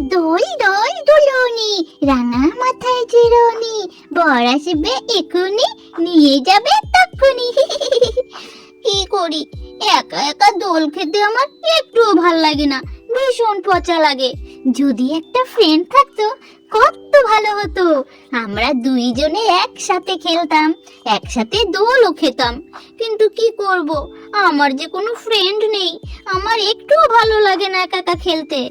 দোল দোল দুলুনি, রাঙা মাথায় চিরুনি, বর আসবে এক্ষুনি, নিয়ে যাবে তক্ষুনি। কি করি, একা একা দোল খেতে আমার একটুও ভাল লাগে না, ভীষণ পচা লাগে। যদি একটা ফ্রেন্ড থাকতো কত ভালো হতো, আমরা দুইজনে একসাথে খেলতাম, একসাথে দোলও খেতাম। কিন্তু কি করব, আমার যে কোনো ফ্রেন্ড নেই, আমার একটুও ভালো লাগে না একা একা খেলতে।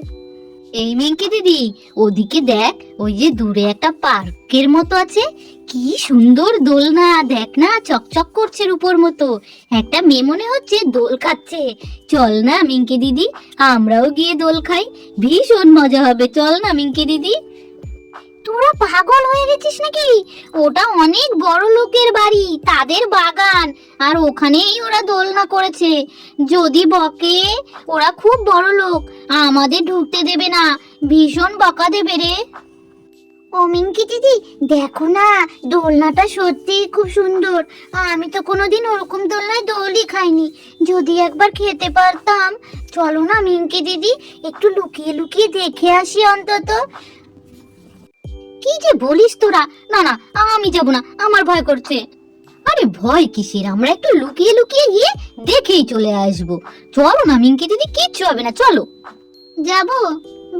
এই মিঙ্কি দিদি, ওদিকে দেখ, ওই যে দূরে একটা পার্কের মতো আছে, কি সুন্দর দোলনা, দেখ না, চকচক করছে রূপোর মতো। একটা মেয়ে মনে হচ্ছে দোল খাচ্ছে। চল না মিঙ্কি দিদি, আমরাও গিয়ে দোল খাই, ভীষণ মজা হবে। চল না মিঙ্কি দিদি। তোরা পাগল হয়ে গেছিস নাকি? ওটা অনেক বড় লোকের বাড়ি, তাদের বাগান, আর ওখানেই ওরা দোলনা করেছে। যদি বকে, ওরা খুব বড় লোক, আমাদের ঢুকতে দেবে না, ভীষণ বকা দেবে রে। ও মিঙ্কি দিদি, দেখো না, দোলনাটা সত্যিই খুব সুন্দর। আমি তো কোনোদিন ওরকম দোলনায় দোলই খাইনি, যদি একবার খেতে পারতাম। চলো না মিঙ্কি দিদি, একটু লুকিয়ে লুকিয়ে দেখে আসি অন্তত। কি যে বলিস তোরা! না না, আমি যাব না, আমার ভয় করছে। আরে ভয় কিসের, আমরা একটু লুকিয়ে লুকিয়ে গিয়ে দেখেই চলে আসবো। চলো না মিঙ্কি দিদি, কিচ্ছু হবে না, চলো। যাবো?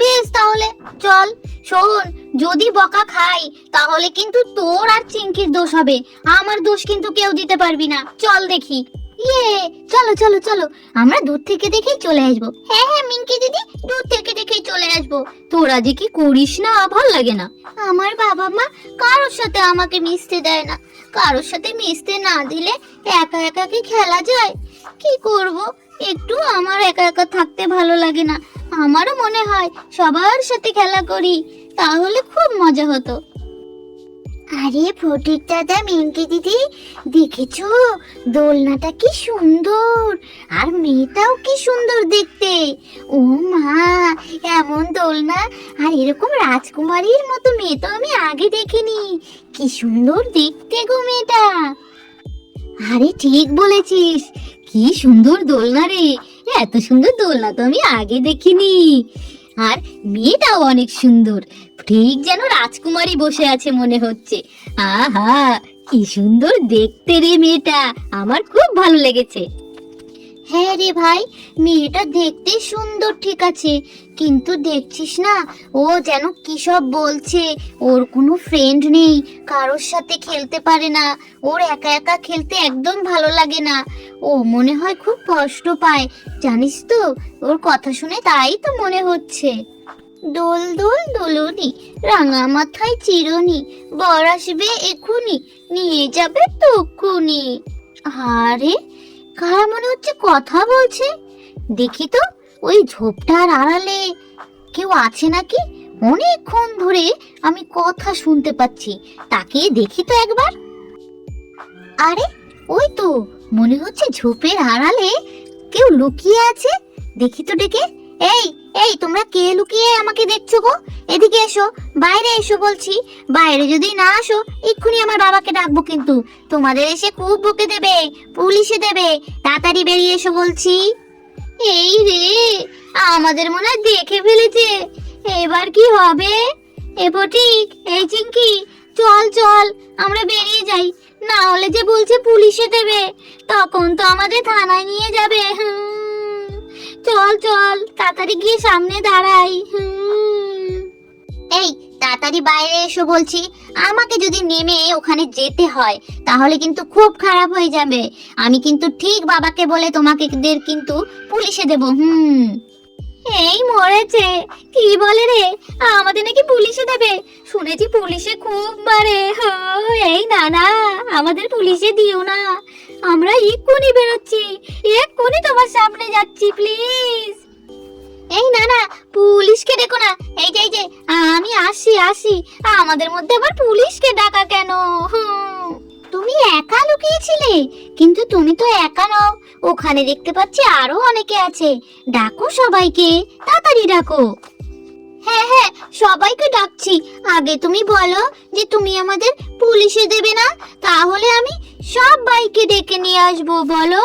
বেশ, তাহলে চল। শোন, যদি বকা খাই তাহলে কিন্তু তোর আর চিঙ্কির দোষ হবে, আমার দোষ কিন্তু কেউ দিতে পারবি না। চল দেখি। ইয়ে, চলো চলো চলো, আমরা দূর থেকে দেখেই চলে আসবো। হ্যাঁ হ্যাঁ মিঙ্কি দিদি, দূর থেকে দেখেই চলে আসবো। তোরা যে কি করিস না, ভাল লাগে না। আমার বাবা মা কারোর সাথে আমাকে মিশতে দেয় না, কারোর সাথে মিশতে না দিলে একা একা কি খেলা যায়? কি করব, একটু আমার একা একা থাকতে ভালো লাগে না। আমারও মনে হয় সবার সাথে খেলা করি, তাহলে খুব মজা হতো। আরে ফটিক দাদা, মিঙ্কি দিদি, দেখেছো দোলনাটা কি সুন্দর, আর মেয়েটাও কি সুন্দর দেখতে। ও মা, এমন দোলনা আর এরকম রাজকুমারীর মতো মেয়ে তো আমি আগে দেখিনি। কি সুন্দর দেখতে গো মেয়েটা। আরে ঠিক বলেছিস, কি সুন্দর দোলনা রে, এত সুন্দর দোলনা তো আমি আগে দেখিনি। আর মেয়েটাও অনেক সুন্দর, ঠিক যেন রাজকুমারী বসে আছে মনে হচ্ছে। আহা, কি সুন্দর দেখতে রে মেয়েটা, আমার খুব ভালো লেগেছে। হ্যাঁ রে ভাই, মেয়েটা দেখতে সুন্দর ঠিক আছে, কিন্তু দেখছিস না, ও যেন কি সব বলছে। ওর কোনো ফ্রেন্ড নেই, কারোর সাথে খেলতে পারে না, ওর একা একা খেলতে একদম ভালো লাগে না। ও মনে হয় খুব কষ্ট পায়, জানিস তো, ওর কথা শুনে তাই তো মনে হচ্ছে। দোল দোল দোলনি, রাঙা মাথায় চিরুনি, বর আসবে এক্ষুনি, নিয়ে যাবে তক্ষুনি। আরে, কারা মনে হচ্ছে কথা বলছে? দেখি তো, ওই ঝোপটার আড়ালে কেউ আছে নাকি? অনেকক্ষণ ধরে আমি কথা শুনতে পাচ্ছি, তাকিয়ে দেখি তো একবার। আরে, ওই তো, মনে হচ্ছে ঝোপের আড়ালে কেউ লুকিয়ে আছে। দেখি তো ডেকে। এই এই, তোমরা কে লুকিয়ে আমাকে দেখছো গো? এদিকে এসো, বাইরে এসো বলছি। বাইরে যদি না আসো, এক্ষুনি আমার বাবাকে ডাকবো কিন্তু। তোমাদের এসে খুব বকে দেবে, পুলিশে দেবে। তাড়াতাড়ি বেরিয়ে এসো বলছি। এই রে, আমাদের মনে হয় দেখে ফেলেছে, এবার কি হবে? এ ফটিক, এই চিঙ্কি, চল চল, আমরা বেরিয়ে যাই, না হলে যে বলছে পুলিশে দেবে, তখন তো আমাদের থানায় নিয়ে যাবে। চল চল, তাড়াতাড়ি গিয়ে সামনে দাঁড়াই। এই, তাড়াতাড়ি বাইরে এসো বলছি। আমাকে যদি নেমে ওখানে যেতে হয় তাহলে কিন্তু খুব খারাপ হয়ে যাবে। আমি কিন্তু ঠিক বাবাকে বলে তোমাকে কিন্তু পুলিশে দেব। এই মরেছে, কি বলে রে, আমাদের নাকি পুলিশে দেবে? শুনেছি পুলিশে খুব মারে। এই না না, আমাদের পুলিশে দিও না, আমরা এক্ষুনি বেরোচ্ছি, এক্ষুনি তোমার সামনে যাচ্ছি, প্লিজ। এই না না, পুলিশকে ডেকো না। এই যে এই যে, আমি আসি আসি, আমাদের মধ্যে আবার পুলিশকে ডাকা কেন? তুমি একা লুকিয়েছিলে, কিন্তু তুমি তো একা নও, ওখানে দেখতে পাচ্ছি আরো অনেকে আছে। ডাকো সবাইকে, তাড়াতাড়ি ডাকো। হ্যাঁ হ্যাঁ, সবাইকে ডাকছি। আগে তুমি বলো যে তুমি আমাদের পুলিশে দেবে না, তাহলে আমি সবাইকে ডেকে নিয়ে আসবো। বলো।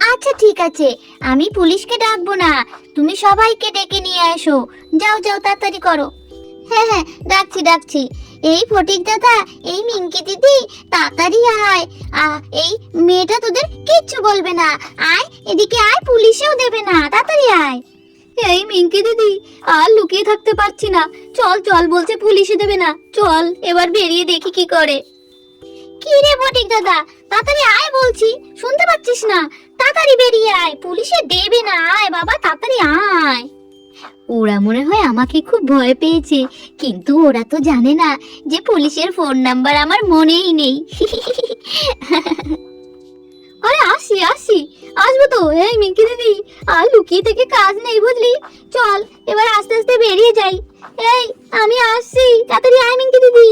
আচ্ছা ঠিক আছে, আমি পুলিশকে ডাকবো না, তুমি সবাইকে ডেকে নিয়ে এসো। যাও যাও, তাড়াতাড়ি করো। হ্যাঁ হ্যাঁ, ডাকছি ডাকছি। এই ফটিক দাদা, এই মিঙ্কি দিদি, তাড়াতাড়ি আয়। এই মেয়েটা তোদের কিচ্ছু বলবে না। আয় এদিকে আয়, পুলিশেও দেবে না, তাড়াতাড়ি আয়। এই মিঙ্কি দিদি, আর লুকিয়ে থাকতে পারছি না, চল চল, বলছে পুলিশে দেবে না, চল এবার বেরিয়ে দেখি কি করে। কি রে ফটিক দাদা, তাড়াতাড়ি আয় বলছি, শুনতে পাচ্ছিস না? তাড়াতাড়ি বেরিয়ে আয়, পুলিশে দেবে না, আয় বাবা তাড়াতাড়ি আয়। ওরা মনে হয় আমাকে খুব ভয় পেয়েছে, কিন্তু ওরা তো জানে না যে পুলিশের ফোন নাম্বার আমার মনেই নেই। আরে আসি আসি, আসবো তো। এই মিঙ্কি দিদি, আর লুকিয়ে থেকে কাজ নেই বুঝলি, চল এবার আস্তে আস্তে বেরিয়ে যাই। এই আমি আসছি, তাড়াতাড়ি আয় মিঙ্কি দিদি।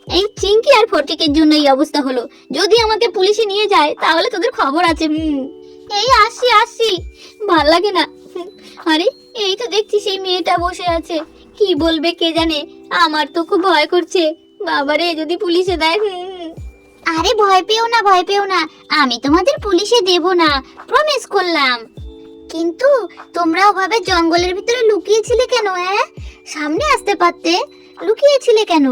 এই চিঙ্কি আর ফটিকের জন্য এই অবস্থা হলো, যদি আমাকে পুলিশে নিয়ে যায় তাহলে তোদের খবর আছে। এই আসছি আসছি, ভাল লাগে না। আরে এই তো দেখছি সেই মেয়েটা বসে আছে, কি বলবে কে জানে, আমার তো খুব ভয় করছে। বাবারে, যদি পুলিশে দেয়। আরে ভয় পেও না, ভয় পেও না, আমি তোমাদের পুলিশে দেব না, প্রমিস করলাম। কিন্তু তোমরা ওভাবে জঙ্গলের ভিতরে লুকিয়েছিলে কেন? সামনে আসতে পারতে, লুকিয়েছিলে কেন?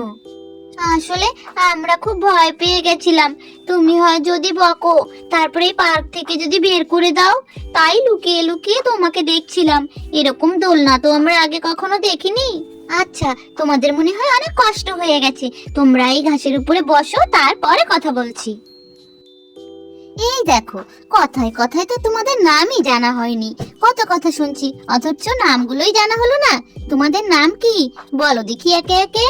আসলে আমরা খুব ভয় পেয়ে গেছিলাম, তুমি হয় যদি বকো, তারপরে পার্ক থেকে যদি বের করে দাও, তাই লুকিয়ে লুকিয়ে তোমাকে দেখছিলাম। এরকম দোলনা তো আমরা আগে কখনো দেখিনি। আচ্ছা, তোমাদের মনে হয় অনেক কষ্ট হয়ে গেছে, তোমরা এই ঘাসের উপরে বসো, তারপরে কথা বলছি। এই দেখো, কথায় কথায় তো তোমাদের নামই জানা হয়নি। কত কথা শুনছি, অথচ নামগুলোই জানা হলো না। তোমাদের নাম কি বলো দেখি একে একে।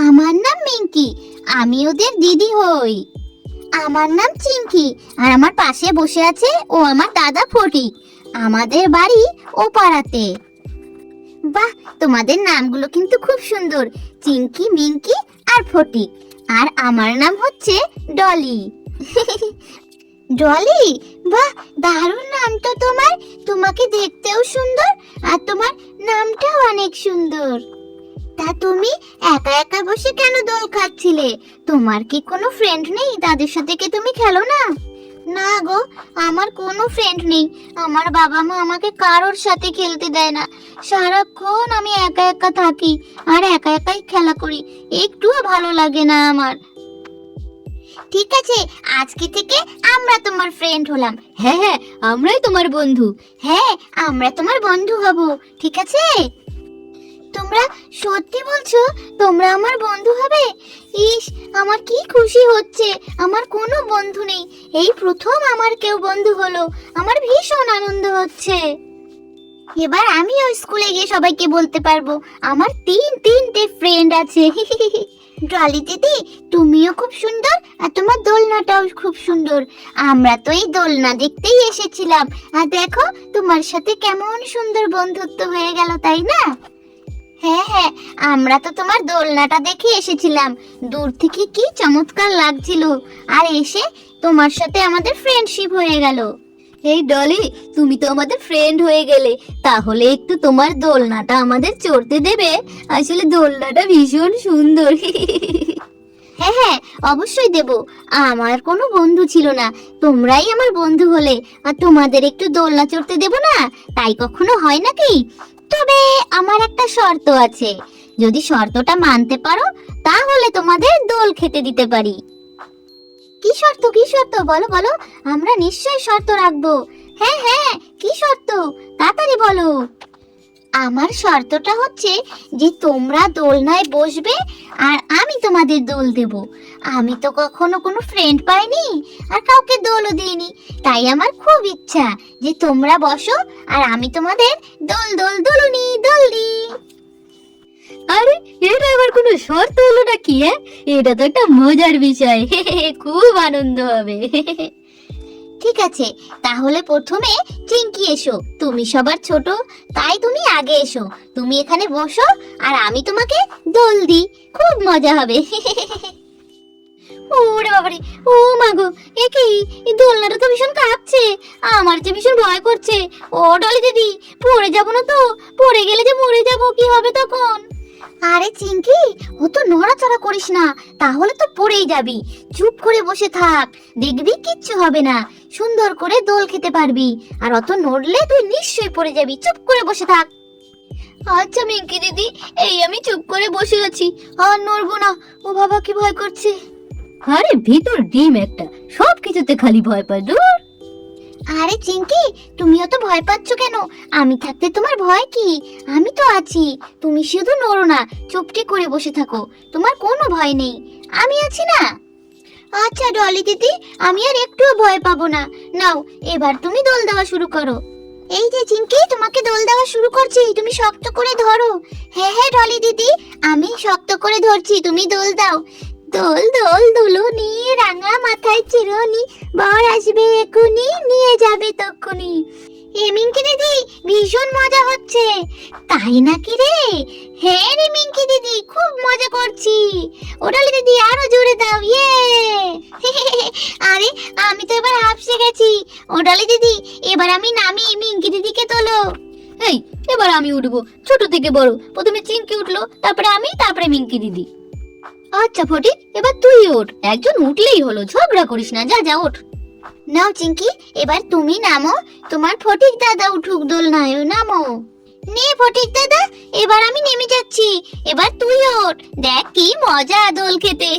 আমার নাম মিঙ্কি, আমি ওদের দিদি হই। আমার নাম চিঙ্কি, আর আমার পাশে বসে আছে ও আমার দাদা ফটিক, আমাদের বাড়ি ও পাড়াতে। বাহ, তোমাদের নামগুলো কিন্তু খুব সুন্দর, চিঙ্কি, মিঙ্কি আর ফটিক। আর আমার নাম হচ্ছে ডলি। ডলি, বাহ দারুণ নাম তো তোমার, তোমাকে দেখতেও সুন্দর আর তোমার নামটাও অনেক সুন্দর। তা তুমি একা একা বসে কেন দোল খাচ্ছিলে? তোমার কি কোনো ফ্রেন্ড নেই, তাদের সাথে কি তুমি খেলো না? না গো, আমার কোনো ফ্রেন্ড নেই, আমার বাবা মা আমাকে কারোর সাথে খেলতে দেয় না, সারাক্ষণ আমি একা একা থাকি আর একা একাই খেলা করি, একটুও ভালো লাগে না আমার। ঠিক আছে, আজকে থেকে আমরা তোমার ফ্রেন্ড হলাম। হ্যাঁ হ্যাঁ, আমরাই তোমার বন্ধু। হ্যাঁ, আমরা তোমার বন্ধু হব, ঠিক আছে? তোমরা সত্যি বলছো তোমরা আমার বন্ধু হবে? ইস, আমার কি খুশি হচ্ছে, আমার কোনো বন্ধু নেই, এই প্রথম আমার কেউ বন্ধু হলো, আমার ভীষণ আনন্দ হচ্ছে। এবার আমিও স্কুলে গিয়ে সবাইকে বলতে পারবো আমার তিনটে ফ্রেন্ড আছে। ডলি দিদি, তুমিও খুব সুন্দর আর তোমার দোলনাটাও খুব সুন্দর। আমরা তো এই দোলনা দেখতেই এসেছিলাম, আর দেখো তোমার সাথে কেমন সুন্দর বন্ধুত্ব হয়ে গেল, তাই না? হ্যাঁ হ্যাঁ, আমরা তো তোমার দোলনাটা দেখে এসেছিলাম, দূর থেকে কি চমৎকার লাগছিল, আর এসে তোমার সাথে আমাদের ফ্রেন্ডশিপ হয়ে গেল। এই ডলি, তুমি তো আমাদের ফ্রেন্ড হয়ে গেলে, তাহলে একটু তোমার দোলনাটা আমাদের চড়তে দেবে? আসলে দোলনাটা ভীষণ সুন্দর। হ্যাঁ হ্যাঁ, অবশ্যই দেব, আমার কোনো বন্ধু ছিল না, তোমরাই আমার বন্ধু হলে, আর তোমাদের একটু দোলনা চড়তে দেব না, তাই কখনো হয় নাকি? তবে আমার একটা শর্ত আছে, যদি শর্তটা মানতে পারো তাহলে তোমাদের দোল খেতে দিতে পারি। কি শর্ত, কি শর্ত, বলো বলো, আমরা নিশ্চয়ই শর্ত রাখবো। হ্যাঁ হ্যাঁ, কি শর্ত, তাড়াতাড়ি বলো। আমার শর্তটা হচ্ছে যে তোমরা দোলনায় বসবে আর আমি তোমাদের দোল দেব। আমি তো কখনো কোনো ফ্রেন্ড পাইনি আর কাউকে দোলও দিইনি, তাই আমার খুব ইচ্ছা যে তোমরা বসো আর আমি তোমাদের দোল দোল দোলনি দোল দিই। আরে, এটা আবার কোনো শর্ত হলো নাকি? এটা তো একটা মজার বিষয়, খুব আনন্দ হবে। ঠিক আছে, তাহলে প্রথমে চিঙ্কি এসো, তুমি সবার ছোট, তাই তুমি আগে এসো, তুমি এখানে বসো আর আমি তোমাকে দোল দিই, খুব মজা হবে। ওরে বাবারে, ও মাগো, এ কি, এই দোলনাটা তো ভীষণ কাঁপছে, আমার যে ভীষণ ভয় করছে। ও ডলি দিদি, পড়ে যাবো না তো? পড়ে গেলে যে মরে যাবো, কি হবে তখন? আরে চিঙ্কি, ও তো নড়াচড়া করিস না, তাহলে তো পড়েই যাবি। চুপ করে বসে থাক, দেখবি কিচ্ছু হবে না। সুন্দর করে দোল খেতে পারবি। আর অত নড়লে তুই নিশ্চয়ই পড়ে যাবি। চুপ করে বসে থাক। আচ্ছা মিঙ্কি দিদি, এই আমি চুপ করে বসে আছি, আর নড়বো না। ও বাবা, কি ভয় করছে। আরে ভিতর ডিম একটা, সব কিছুতে খালি ভয় পায়। দূর। আরে চিঙ্কি, তুমিও তো ভয় পাচ্ছ কেন? আমি থাকতে তোমার ভয় কি? আমি তো আছি। তুমি শুধু নড়ো না, চুপটি করে বসে থাকো। তোমার কোনো ভয় নেই, আমি আছি না। আচ্ছা ডলি দিদি, আমি আর একটুও ভয় পাবো না। নাও, এবার তুমি দোল দেওয়া শুরু করো। এই যে চিঙ্কি, তোমাকে দোল দেওয়া শুরু করছি, তুমি শক্ত করে ধরো। হ্যাঁ হ্যাঁ ডলি দিদি, আমি শক্ত করে ধরছি, তুমি দোল দাও। দোল দোল দুলুনি, রাঙা মাথায় চিরুনি, বর আসবে এক্ষুনি, নিয়ে যাবে তক্ষুনি। এ মিঙ্কি দিদি, ভীষণ মজা হচ্ছে। তাই নাকি রে? হ্যাঁ রে মিঙ্কি দিদি, খুব মজা করছি। ওডালি দিদি, আরো জোরে দাও। ইয়ে আরে, আমি তো এবার হাঁপসে গেছি। ওডালি দিদি, এবার আমি নামি, মিঙ্কি দিদিকে তোলো। এই, এবার আমি উঠবো। ছোট থেকে বড়, প্রথমে চিঙ্কি উঠলো, তারপরে আমি, তারপরে মিঙ্কি দিদি। আচ্ছা ফটিক, এবার তুই ওঠ। একজন উঠলেই হলো, ঝগড়া করিস না। যা যা ওঠ। নাও চিঙ্কি, এবার তুমি নামো। তোমার ফটিক দাদা উঠুক দোলনায়, নামো। নে ফটিক দাদা, এবার আমি নেমে যাচ্ছি। এবার তুই ওঠ, দেখ কি মজা দোল খেতে।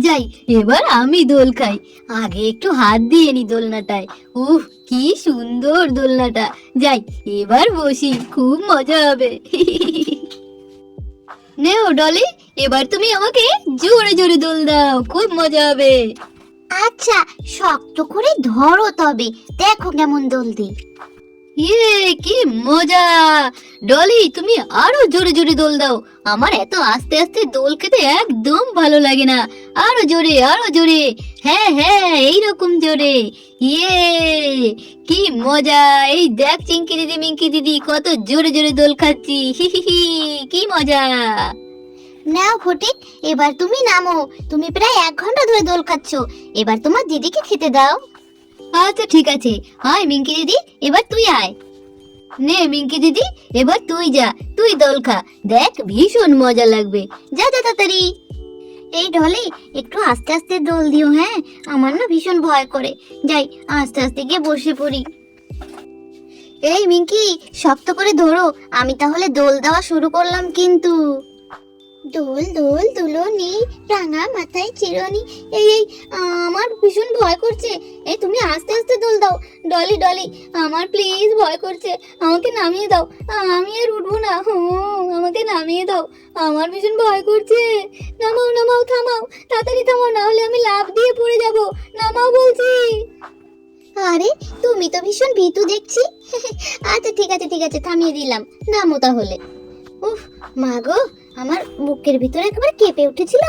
যাই, এবার আমি দোল খাই। আগে একটু হাত দিয়ে নি দোলনাটায়। উফ, কি সুন্দর দোলনাটা। যাই, এবার বসি, খুব মজা হবে। নেও ডলি, এবার তুমি আমাকে জোরে জোরে দোল দাও, খুব মজা হবে। আচ্ছা, শক্ত করে ধরো তবে, দেখো কেমন দোল দিই। ইয়ে, কি মজা! ডলি, তুমি আরো জোরে জোরে দোল দাও। আমার এত আস্তে আস্তে দোল খেতে একদম ভালো লাগে না। আরো জোরে, আরো জোরে। হ্যাঁ হ্যাঁ, এইরকম জোরে। ইয়ে, কি মজা! এই দেখ চিঙ্কি দিদি, মিঙ্কি দিদি কত জোরে জোরে দোল খাচ্ছি। হি হি হি, কি মজা! নাও ফটিক, এবার তুমি নামো। তুমি প্রায় 1 ঘন্টা ধরে দোল খাচ্ছ, এবার তোমার দিদিকে খেতে দাও। আচ্ছা ঠিক আছে, আয় মিঙ্কি দিদি, এবার তুই আয়। নে মিঙ্কি দিদি, এবার তুই যা, তুই দোল খা। দেখ, ভীষণ মজা লাগবে। যা যা তাড়াতাড়ি। এই ডলি, একটু আস্তে আস্তে দোল দিও। হ্যাঁ, আমার না ভীষণ ভয় করে। যাই, আস্তে আস্তে গিয়ে বসে পড়ি। এই মিঙ্কি, শক্ত করে ধরো। আমি তাহলে দোল দেওয়া শুরু করলাম কিন্তু। দোল দোল দুলনি, রাঙা মাথায় চিরুনি। এই আমার ভীষণ ভয় করছে। এই তুমি আস্তে আস্তে দোল দাও। ডলি ডলি, আমার প্লিজ ভয় করছে, আমাকে নামিয়ে দাও। আমি আর উঠবো না। আমাকে নামিয়ে দাও, আমার ভীষণ ভয় করছে। নামাও নামাও, থামাও, তাড়াতাড়ি থামাও, না হলে আমি লাফ দিয়ে পড়ে যাব। নামাও বলছি। আরে, তুমি তো ভীষণ ভীতু দেখছি। আচ্ছা ঠিক আছে ঠিক আছে, থামিয়ে দিলাম। নামো তাহলে। উফ, মা গো, আমার বুকের ভিতরে একেবারে কেঁপে উঠেছিল।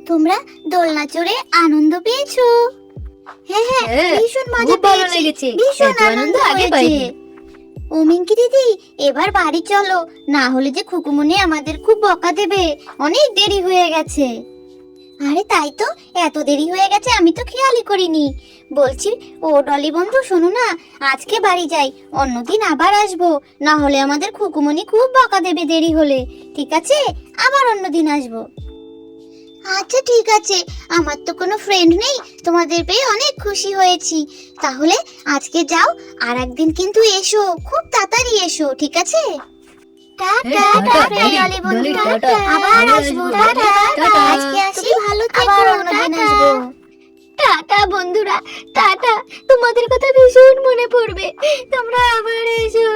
তোমরা দোলনা চড়ে আনন্দ পেয়েছো? হ্যাঁ হ্যাঁ, হ্যাঁ, ভীষণ মজা খুব ভালো পেয়েছি, লেগেছে। ভীষণ এত আনন্দ আনন্দ আগে হয়েছে। পাইনি। ও মিঙ্কি দিদি, এবার বাড়ি চলো, না হলে যে খুকুমনি আমাদের খুব বকা দেবে। অনেক দেরি হয়ে গেছে। আরে তাই তো, এত দেরি হয়ে গেছে, আমি তো খেয়ালই করিনি। বলছি, ও ডলি বন্ধু, শোনো না, আজকে বাড়ি যাই, অন্যদিন আবার আসবো। না হলে আমাদের খুকুমনি খুব বকা দেবে দেরি হলে। ঠিক আছে, আবার অন্যদিন আসবো। আচ্ছা ঠিক আছে, আমার তো কোনো ফ্রেন্ড নেই, তোমাদের পেয়ে অনেক খুশি হয়েছি। তাহলে আজকে যাও, আর একদিন কিন্তু এসো, খুব তাড়াতাড়ি এসো, ঠিক আছে? টাটা টাটা ডলি বন্ধু, টাটা, আবার আসবো। টাটা টাটা, আজকে আসি, ভালো থেকো, আবার অন্যদিন আসবো। টাটা বন্ধুরা, টাটা। তোমাদের কথা ভীষণ মনে পড়বে, তোমরা আবার এসো।